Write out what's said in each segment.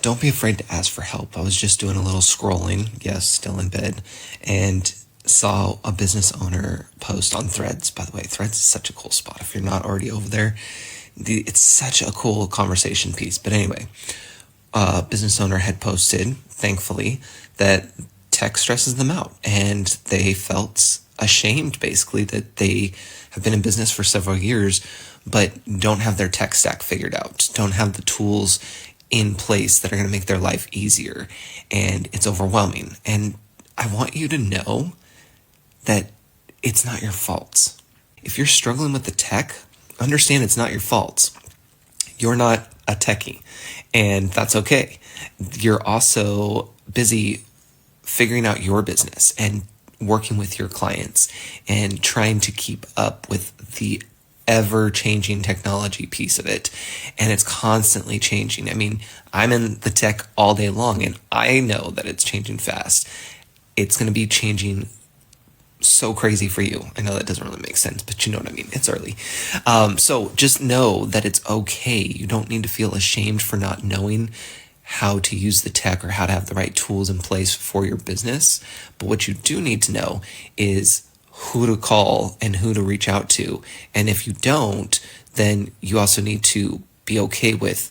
don't be afraid to ask for help. I was just doing a little scrolling, yes, still in bed, and saw a business owner post on Threads. By the way, Threads is such a cool spot. If you're not already over there, it's such a cool conversation piece. But anyway, a business owner had posted, thankfully, that tech stresses them out, and they felt ashamed, basically, that they have been in business for several years, but don't have their tech stack figured out, don't have the tools in place that are going to make their life easier, and it's overwhelming. And I want you to know that it's not your fault. If you're struggling with the tech, understand it's not your fault. You're not a techie, and that's okay. You're also busy figuring out your business and working with your clients and trying to keep up with the ever-changing technology piece of it. And it's constantly changing. I mean, I'm in the tech all day long, and I know that it's changing fast. It's going to be changing so crazy for you. I know that doesn't really make sense, but you know what I mean. It's early. So just know that it's okay. You don't need to feel ashamed for not knowing how to use the tech or how to have the right tools in place for your business. But what you do need to know is who to call and who to reach out to. And if you don't, then you also need to be okay with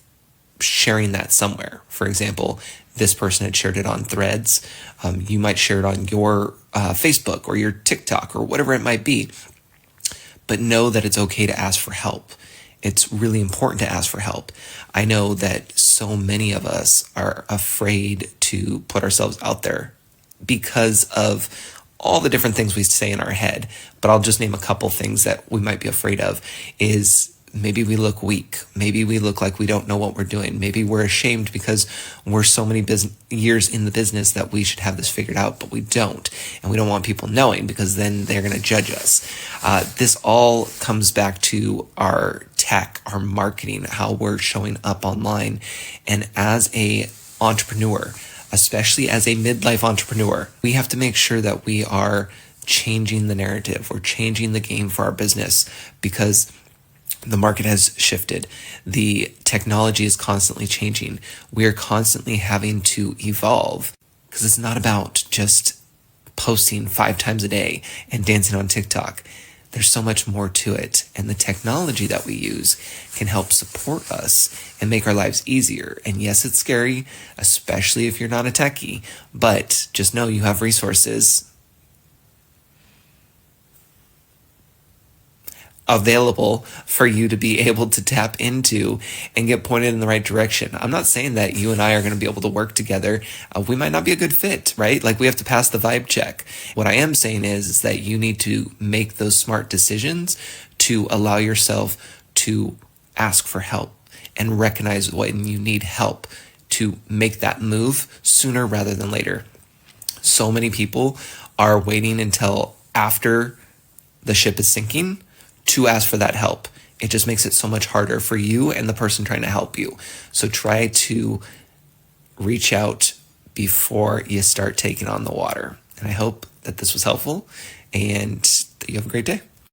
sharing that somewhere. For example, this person had shared it on Threads. You might share it on your Facebook or your TikTok or whatever it might be. But know that it's okay to ask for help. It's really important to ask for help. I know that so many of us are afraid to put ourselves out there because of all the different things we say in our head. But I'll just name a couple things that we might be afraid of. Is maybe we look weak. Maybe we look like we don't know what we're doing. Maybe we're ashamed because we're so many years in the business that we should have this figured out, but we don't. And we don't want people knowing because then they're going to judge us. This all comes back to our tech, our marketing, how we're showing up online. And as a entrepreneur, especially as a midlife entrepreneur, we have to make sure that we are changing the narrative. We're changing the game for our business because the market has shifted. The technology is constantly changing. We are constantly having to evolve because it's not about just posting 5 times a day and dancing on TikTok. There's so much more to it. And the technology that we use can help support us and make our lives easier. And yes, it's scary, especially if you're not a techie, but just know you have resources available for you to be able to tap into and get pointed in the right direction. I'm not saying that you and I are going to be able to work together. We might not be a good fit, right? Like we have to pass the vibe check. What I am saying is that you need to make those smart decisions to allow yourself to ask for help and recognize when you need help to make that move sooner rather than later. So many people are waiting until after the ship is sinking to ask for that help. It just makes it so much harder for you and the person trying to help you. So try to reach out before you start taking on the water. And I hope that this was helpful and that you have a great day.